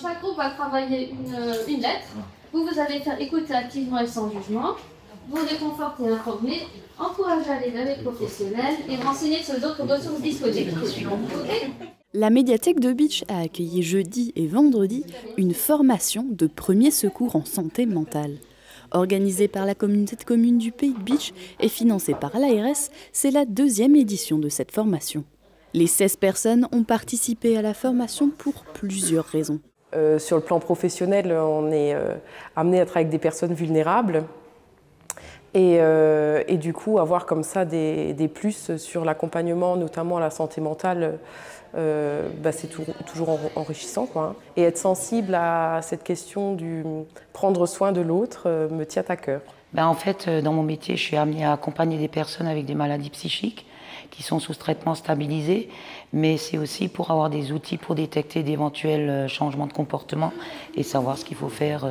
Chaque groupe va travailler une lettre. Vous allez faire écouter activement et sans jugement. Vous réconforter et informer, encourager à aller vers les professionnels et renseigner sur d'autres ressources disponibles. Okay. La médiathèque de Bitche a accueilli jeudi et vendredi une formation de premiers secours en santé mentale. Organisée par la communauté de communes du Pays de Bitche et financée par l'ARS, c'est la 2e édition de cette formation. Les 16 personnes ont participé à la formation pour plusieurs raisons. Sur le plan professionnel, on est amené à travailler avec des personnes vulnérables. Et du coup, avoir comme ça des plus sur l'accompagnement, notamment à la santé mentale, c'est toujours enrichissant, quoi. Et être sensible à cette question du prendre soin de l'autre me tient à cœur. En fait, dans mon métier, je suis amenée à accompagner des personnes avec des maladies psychiques qui sont sous traitement stabilisé, mais c'est aussi pour avoir des outils pour détecter d'éventuels changements de comportement et savoir ce qu'il faut faire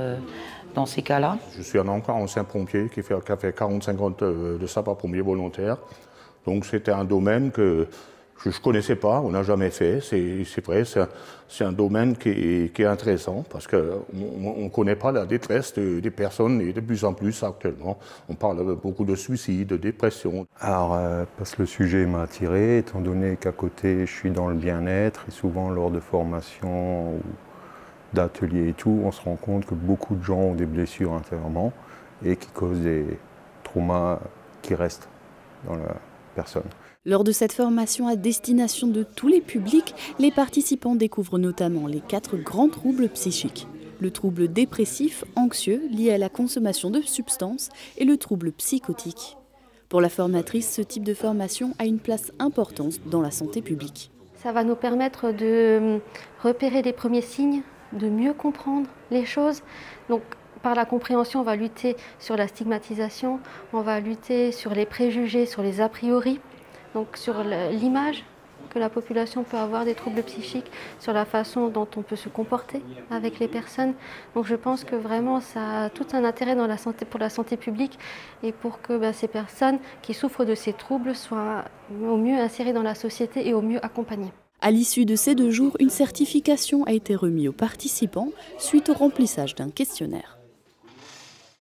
dans ces cas-là. Je suis un ancien pompier qui a fait 45 ans de sapeur-pompier volontaire. Donc c'était un domaine que je ne connaissais pas, on n'a jamais fait. C'est vrai, c'est un domaine qui est intéressant parce qu'on ne connaît pas la détresse des personnes et de plus en plus actuellement. On parle beaucoup de suicide, de dépression. Alors, parce que le sujet m'a attiré, étant donné qu'à côté je suis dans le bien-être et souvent lors de formations ou d'ateliers et tout, on se rend compte que beaucoup de gens ont des blessures intérieurement et qui causent des traumas qui restent dans la personne. Lors de cette formation à destination de tous les publics, les participants découvrent notamment les 4 grands troubles psychiques. Le trouble dépressif, anxieux, lié à la consommation de substances, et le trouble psychotique. Pour la formatrice, ce type de formation a une place importante dans la santé publique. Ça va nous permettre de repérer les premiers signes, de mieux comprendre les choses. Donc, par la compréhension, on va lutter sur la stigmatisation, on va lutter sur les préjugés, sur les a priori, donc sur l'image que la population peut avoir des troubles psychiques, sur la façon dont on peut se comporter avec les personnes. Donc je pense que vraiment ça a tout un intérêt dans la santé, pour la santé publique et pour que ces personnes qui souffrent de ces troubles soient au mieux insérées dans la société et au mieux accompagnées. À l'issue de ces 2 jours, une certification a été remise aux participants suite au remplissage d'un questionnaire.